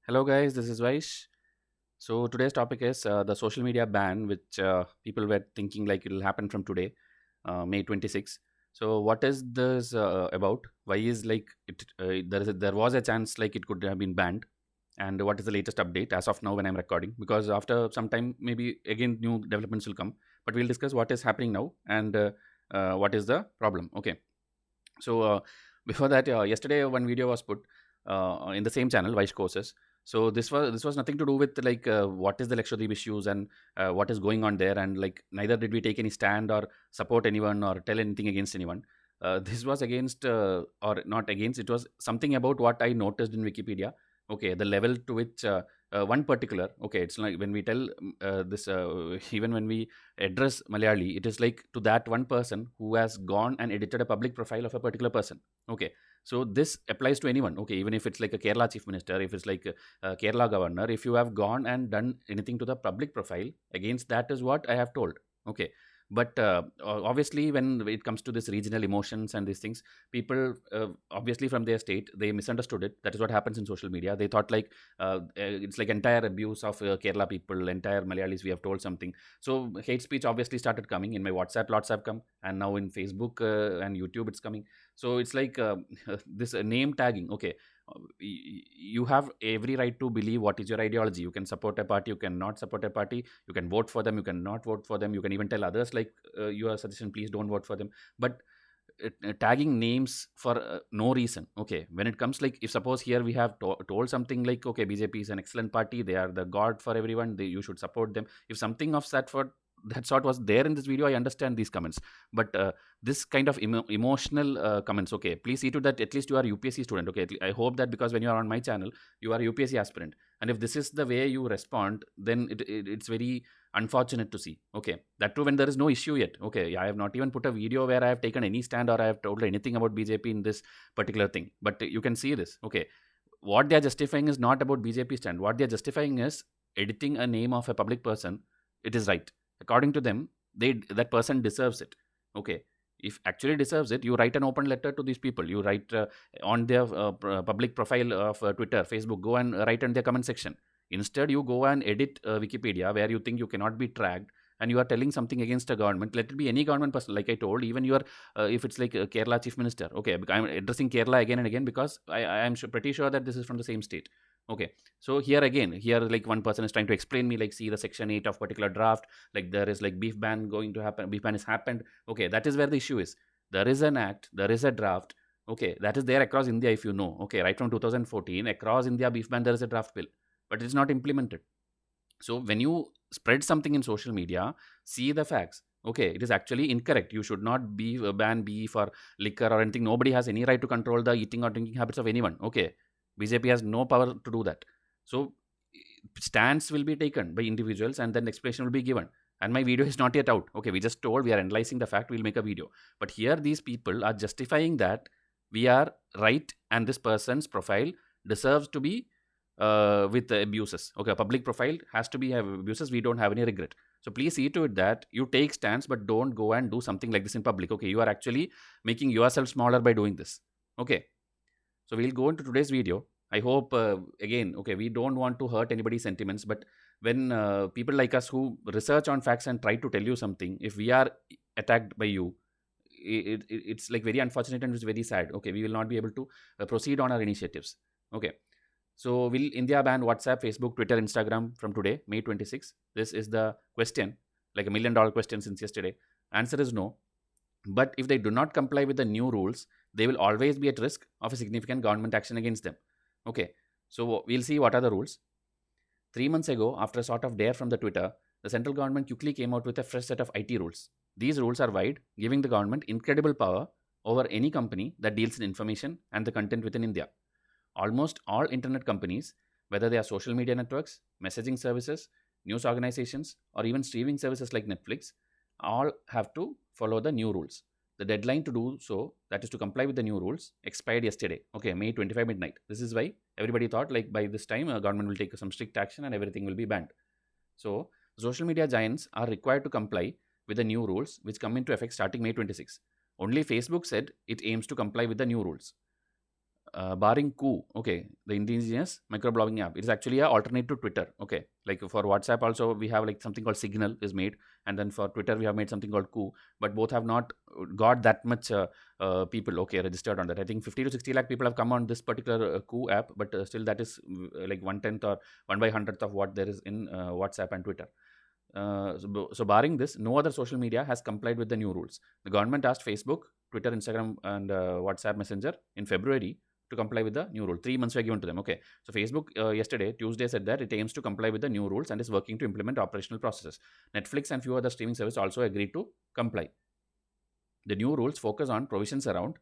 Hello, guys. This is Vysh. So today's topic is the social media ban, which people were thinking like it will happen from today, May 26. So what is this about? Why is like it? There was a chance like it could have been banned, and what is the latest update as of now when I'm recording? Because after some time, maybe again new developments will come. But we'll discuss what is happening now and what is the problem. Okay. So before that, yesterday one video was put in the same channel, Vice Courses. So this was nothing to do with like what is the Lakshadweep issues and what is going on there, and like neither did we take any stand or support anyone or tell anything against anyone. This was against or not against. It was something about what I noticed in Wikipedia. Okay, the level to which one particular, okay, it's like when we tell this even when we address Malayali, it is like to that one person who has gone and edited a public profile of a particular person. Okay, so this applies to anyone. Okay, even if it's like a Kerala chief minister, if it's like a Kerala governor, if you have gone and done anything to the public profile against that, is what I have told. Okay, but obviously when it comes to this regional emotions and these things, people obviously from their state, they misunderstood it. That is what happens in social media. They thought like it's like entire abuse of Kerala people, entire Malayalis, we have told something. So hate speech obviously started coming in my WhatsApp. Lots have come, and now in Facebook and YouTube it's coming. So it's like this name tagging. Okay, you have every right to believe what is your ideology. You can support a party, you cannot support a party, you can vote for them, you cannot vote for them, you can even tell others like your suggestion, please don't vote for them. But tagging names for no reason. Okay, when it comes like, if suppose here we have told something like, okay, BJP is an excellent party, they are the god for everyone, you should support them. If something of that sort was there in this video, I understand these comments. But this kind of emotional comments, okay, please see to that at least you are UPSC student. Okay, I hope that because when you are on my channel, you are UPSC aspirant, and if this is the way you respond, then it's very unfortunate to see. Okay, that too when there is no issue yet. Okay, I have not even put a video where I have taken any stand or I have told anything about BJP in this particular thing, but you can see this. Okay, what they are justifying is not about BJP stand. What they are justifying is editing a name of a public person. It is right according to them. That person deserves it. Okay, if actually deserves it, you write an open letter to these people. You write on their public profile of Twitter, Facebook, go and write in their comment section. Instead, you go and edit Wikipedia where you think you cannot be tracked, and you are telling something against a government. Let it be any government person. Like I told, even your if it's like a Kerala chief minister. Okay, I'm addressing Kerala again and again because I am pretty sure that this is from the same state. Okay, so here again, here like one person is trying to explain me like, see the section 8 of particular draft, like there is like beef ban going to happen, beef ban has happened. Okay, that is where the issue is. There is an act, there is a draft. Okay, that is there across India, if you know. Okay, right from 2014 across India, beef ban, there is a draft bill, but it's not implemented. So when you spread something in social media, see the facts. Okay, it is actually incorrect. You should not be ban beef or liquor or anything. Nobody has any right to control the eating or drinking habits of anyone. Okay, BJP has no power to do that. So stands will be taken by individuals and then explanation will be given. And my video is not yet out. Okay, we just told we are analyzing the fact, we'll make a video. But here these people are justifying that we are right and this person's profile deserves to be with the abuses. Okay, a public profile has to be have abuses. We don't have any regret. So please see to it that you take stands, but don't go and do something like this in public. Okay, you are actually making yourself smaller by doing this. Okay, so we'll go into today's video. I hope again, okay, we don't want to hurt anybody's sentiments, but when people like us who research on facts and try to tell you something, if we are attacked by you, it's like very unfortunate and it's very sad. Okay, we will not be able to proceed on our initiatives. Okay, so will India ban WhatsApp, Facebook, Twitter, Instagram from today, May 26? This is the question, like $1 million question since yesterday. Answer is no. But if they do not comply with the new rules, they will always be at risk of a significant government action against them. Okay, so we'll see what are the rules. 3 months ago, after a sort of dare from the Twitter, the central government quickly came out with a fresh set of IT rules. These rules are wide, giving the government incredible power over any company that deals in information and the content within India. Almost all internet companies, whether they are social media networks, messaging services, news organizations, or even streaming services like Netflix, all have to follow the new rules. The deadline to do so, that is to comply with the new rules, expired yesterday. Okay, May 25 midnight. This is why everybody thought like by this time government will take some strict action and everything will be banned. So social media giants are required to comply with the new rules which come into effect starting May 26. Only Facebook said it aims to comply with the new rules. barring Coup, okay, the indigenous microblogging app, it is actually a alternate to Twitter. Okay, like for WhatsApp also we have like something called Signal is made, and then for Twitter we have made something called Coup, but both have not got that much people, okay, registered on that. I think 50 to 60 lakh people have come on this particular Coup app, but still that is like 1/10 or 1/100th of what there is in WhatsApp and Twitter. So barring this, no other social media has complied with the new rules. The government asked Facebook, Twitter, Instagram, and WhatsApp Messenger in February to comply with the new rule. 3 months were given to them. Okay. So Facebook yesterday, Tuesday, said that it aims to comply with the new rules and is working to implement operational processes. Netflix and few other streaming services also agreed to comply. The new rules focus on provisions around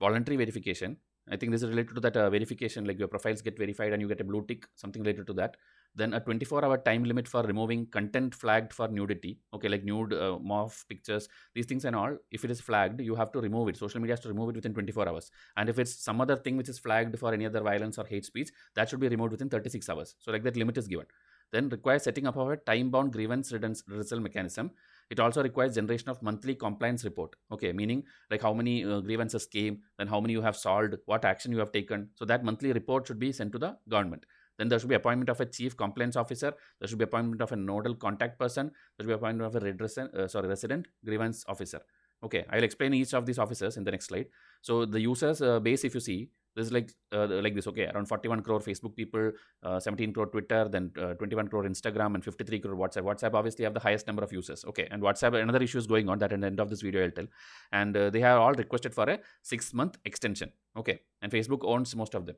voluntary verification. I think this is related to that verification, like your profiles get verified and you get a blue tick, something related to that. Then a 24-hour time limit for removing content flagged for nudity. Okay, like nude, morph pictures, these things and all. If it is flagged, you have to remove it. Social media has to remove it within 24 hours. And if it's some other thing which is flagged for any other violence or hate speech, that should be removed within 36 hours. So like that limit is given. Then requires setting up of a time-bound grievance redressal mechanism. It also requires generation of monthly compliance report. Okay, meaning like how many grievances came, then how many you have solved, what action you have taken. So that monthly report should be sent to the government. Then there should be appointment of a chief compliance officer. There should be appointment of a nodal contact person. There should be appointment of a resident grievance officer. Okay, I'll explain each of these officers in the next slide. So the users base, if you see, this is like this. Okay, around 41 crore Facebook people, 17 crore Twitter, then 21 crore Instagram, and 53 crore WhatsApp. WhatsApp obviously have the highest number of users. Okay, and WhatsApp, another issue is going on that at the end of this video I'll tell. And they have all requested for a 6-month extension. Okay, and Facebook owns most of them.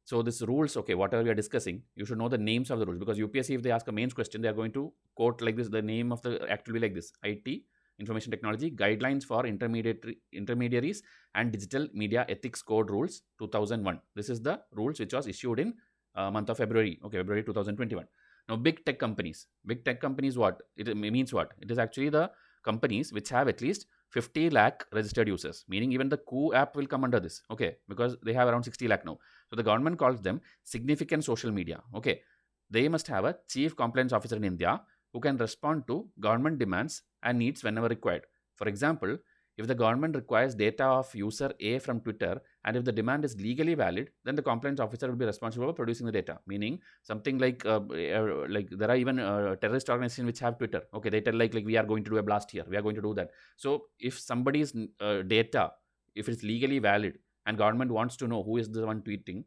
So these rules, okay, whatever we are discussing, you should know the names of the rules, because UPSC, if they ask a mains question, they are going to quote like this. The name of the act will be like this: IT, Information Technology Guidelines for Intermediaries and Digital Media Ethics Code Rules 2001. This is the rules which was issued in month of February. Okay, February 2021. Now, big tech companies. Big tech companies, what? It means what? It is actually the companies which have at least 50 lakh registered users, meaning even the Coup app will come under this. Okay, because they have around 60 lakh now. So the government calls them significant social media. Okay, they must have a chief compliance officer in India who can respond to government demands and needs whenever required. For example, if the government requires data of user A from Twitter, and if the demand is legally valid, then the compliance officer will be responsible for producing the data. Meaning something like there are even terrorist organizations which have Twitter. Okay, they tell like we are going to do a blast here, we are going to do that. So if somebody's data, if it's legally valid and government wants to know who is the one tweeting,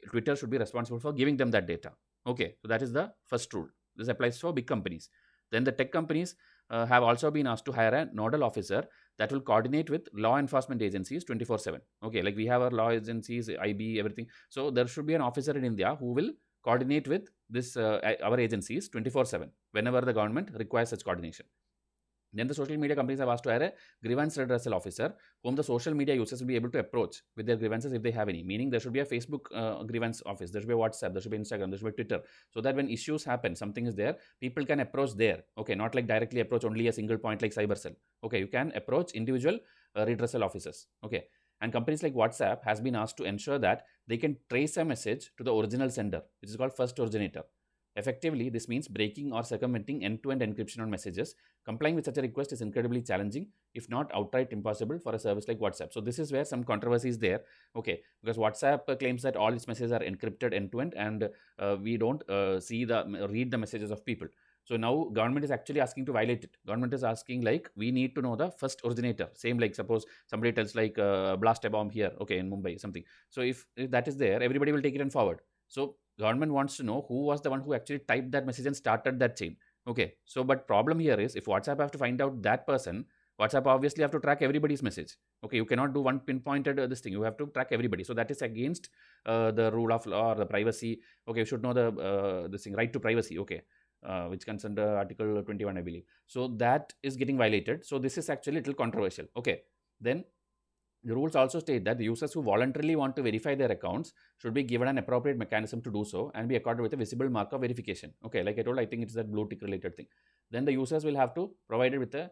Twitter should be responsible for giving them that data. Okay, so that is the first rule. This applies for big companies. Then the tech companies have also been asked to hire a nodal officer that will coordinate with law enforcement agencies 24/7. Okay, like we have our law agencies, IB, everything. So there should be an officer in India who will coordinate with this our agencies 24/7 whenever the government requires such coordination. Then the social media companies have asked to hire a grievance redressal officer whom the social media users will be able to approach with their grievances if they have any. Meaning there should be a Facebook grievance office, there should be a WhatsApp, there should be Instagram, there should be Twitter. So that when issues happen, something is there, people can approach there. Okay, not like directly approach only a single point like cybercell. Okay, you can approach individual redressal officers. Okay, and companies like WhatsApp has been asked to ensure that they can trace a message to the original sender, which is called first originator. Effectively, this means breaking or circumventing end-to-end encryption on messages. Complying with such a request is incredibly challenging, if not outright impossible, for a service like WhatsApp. So this is where some controversy is there. Okay, because WhatsApp claims that all its messages are encrypted end-to-end, and we don't read the messages of people. So now government is actually asking to violate it. Government is asking like we need to know the first originator. Same like suppose somebody tells like blast a bomb here, okay, in Mumbai, something. So if that is there, everybody will take it and forward. So government wants to know who was the one who actually typed that message and started that chain. Okay, so but problem here is if WhatsApp have to find out that person, WhatsApp obviously have to track everybody's message. Okay, you cannot do one pinpointed this thing. You have to track everybody. So that is against the rule of law or the privacy. Okay, you should know the this thing, right to privacy. Okay, which comes under Article 21, I believe. So that is getting violated. So this is actually a little controversial. Okay, then the rules also state that the users who voluntarily want to verify their accounts should be given an appropriate mechanism to do so and be accorded with a visible mark of verification. Okay, like I told, I think it's that blue tick related thing. Then the users will have to provide it with a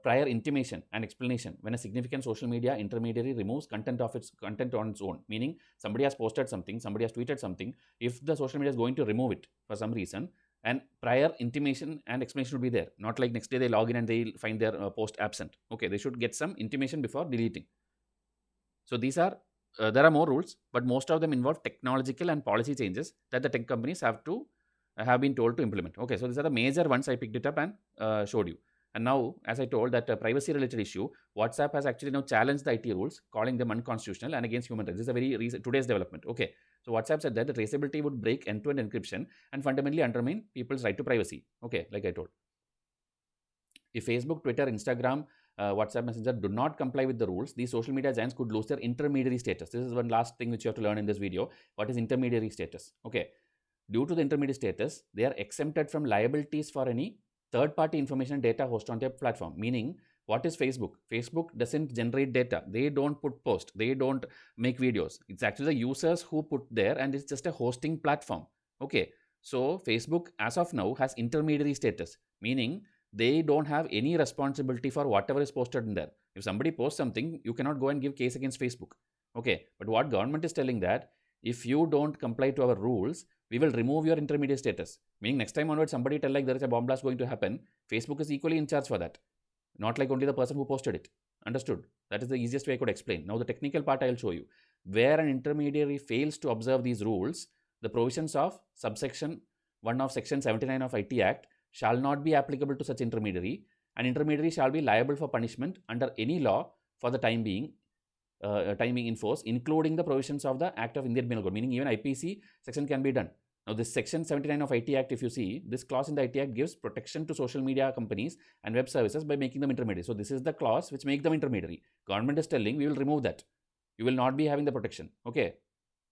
prior intimation and explanation when a significant social media intermediary removes content on its own. Meaning somebody has posted something, somebody has tweeted something. If the social media is going to remove it for some reason, and prior intimation and explanation will be there. Not like next day they log in and they find their post absent. Okay, they should get some intimation before deleting. So these are there are more rules, but most of them involve technological and policy changes that the tech companies have been told to implement. Okay, so these are the major ones. I picked it up and showed you. And now, as I told, that privacy related issue, WhatsApp has actually now challenged the IT rules, calling them unconstitutional and against human rights. This is a very recent, today's development. Okay, so WhatsApp said that the traceability would break end-to-end encryption and fundamentally undermine people's right to privacy. Okay, like I told. If Facebook, Twitter, Instagram, WhatsApp Messenger do not comply with the rules, these social media giants could lose their intermediary status. This is one last thing which you have to learn in this video. What is intermediary status? Okay. Due to the intermediary status, they are exempted from liabilities for any third-party information data hosted on their platform. Meaning, what is Facebook? Facebook doesn't generate data. They don't put posts. They don't make videos. It's actually the users who put there, and it's just a hosting platform. Okay. So Facebook, as of now, has intermediary status. Meaning, they don't have any responsibility for whatever is posted in there. If somebody posts something, you cannot go and give case against Facebook. Okay. But what government is telling that if you don't comply to our rules, we will remove your intermediate status. Meaning next time onwards, somebody tell like there is a bomb blast going to happen, Facebook is equally in charge for that. Not like only the person who posted it. Understood? That is the easiest way I could explain. Now the technical part I will show you. Where an intermediary fails to observe these rules, the provisions of subsection 1 of section 79 of IT Act shall not be applicable to such intermediary. An intermediary shall be liable for punishment under any law for the time being in force, including the provisions of the Act of Indian Penal Code, meaning even IPC section can be done. Now, this section 79 of IT Act, if you see, this clause in the IT Act gives protection to social media companies and web services by making them intermediary. So, this is the clause which makes them intermediary. Government is telling we will remove that. You will not be having the protection. Okay.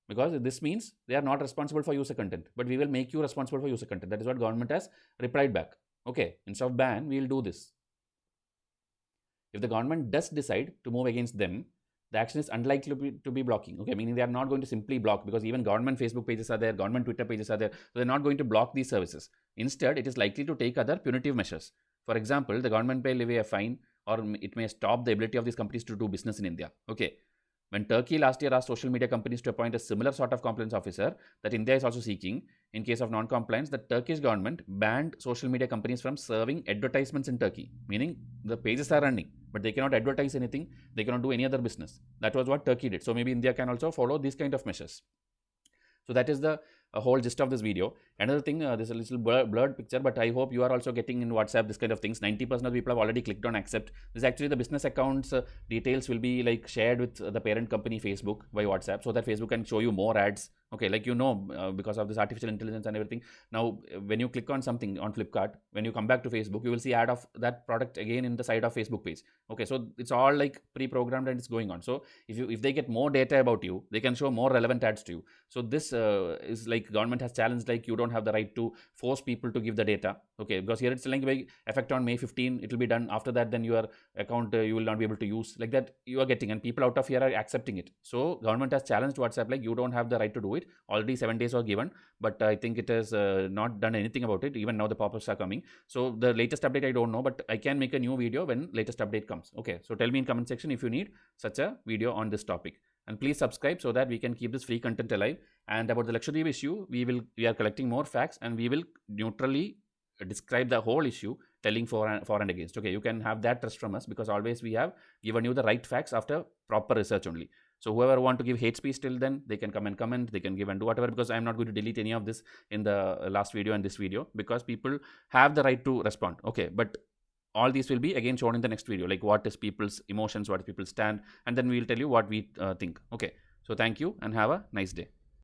Because this means they are not responsible for user content, but we will make you responsible for user content. That is what government has replied back. Okay. Instead of ban, we will do this. If the government does decide to move against them, the action is unlikely to be blocking. Okay, meaning they are not going to simply block, because even government Facebook pages are there, government Twitter pages are there. So they're not going to block these services. Instead, it is likely to take other punitive measures. For example, the government may levy a fine, or it may stop the ability of these companies to do business in India. Okay. When Turkey last year asked social media companies to appoint a similar sort of compliance officer that India is also seeking, in case of non-compliance, the Turkish government banned social media companies from serving advertisements in Turkey. Meaning the pages are running, but they cannot advertise anything. They cannot do any other business. That was what Turkey did. So maybe India can also follow these kind of measures. So that is the whole gist of this video. Another thing, this is a little blurred picture, but I hope you are also getting in WhatsApp this kind of things. 90% of people have already clicked on accept. This is actually the business accounts details will be like shared with the parent company Facebook by WhatsApp, so that Facebook can show you more ads. Okay, like because of this artificial intelligence and everything. Now, when you click on something on Flipkart, when you come back to Facebook, you will see ad of that product again in the side of Facebook page. Okay, so it's all like pre-programmed and it's going on. So if they get more data about you, they can show more relevant ads to you. So this is like government has challenged, like you don't have the right to force people to give the data. Okay, because here it's like by effect on May 15, it will be done. After that, then your account you will not be able to use, like that you are getting, and people out of here are accepting it. So government has challenged WhatsApp, like you don't have the right to do it. Already 7 days were given, but I think it has not done anything about it. Even now the pop-ups are coming. So the latest update I don't know, but I can make a new video when latest update comes. Okay, so tell me in comment section if you need such a video on this topic, and please subscribe so that we can keep this free content alive. And about the Lakshadweep issue, we are collecting more facts, and we will neutrally describe the whole issue, telling for and against. Okay, you can have that trust from us, because always we have given you the right facts after proper research only. So whoever want to give hate speech till then, they can come and comment, they can give and do whatever, because I am not going to delete any of this in the last video and this video, because people have the right to respond. Okay, but all these will be again shown in the next video, like what is people's emotions, what people stand, and then we will tell you what we think. Okay, so thank you and have a nice day.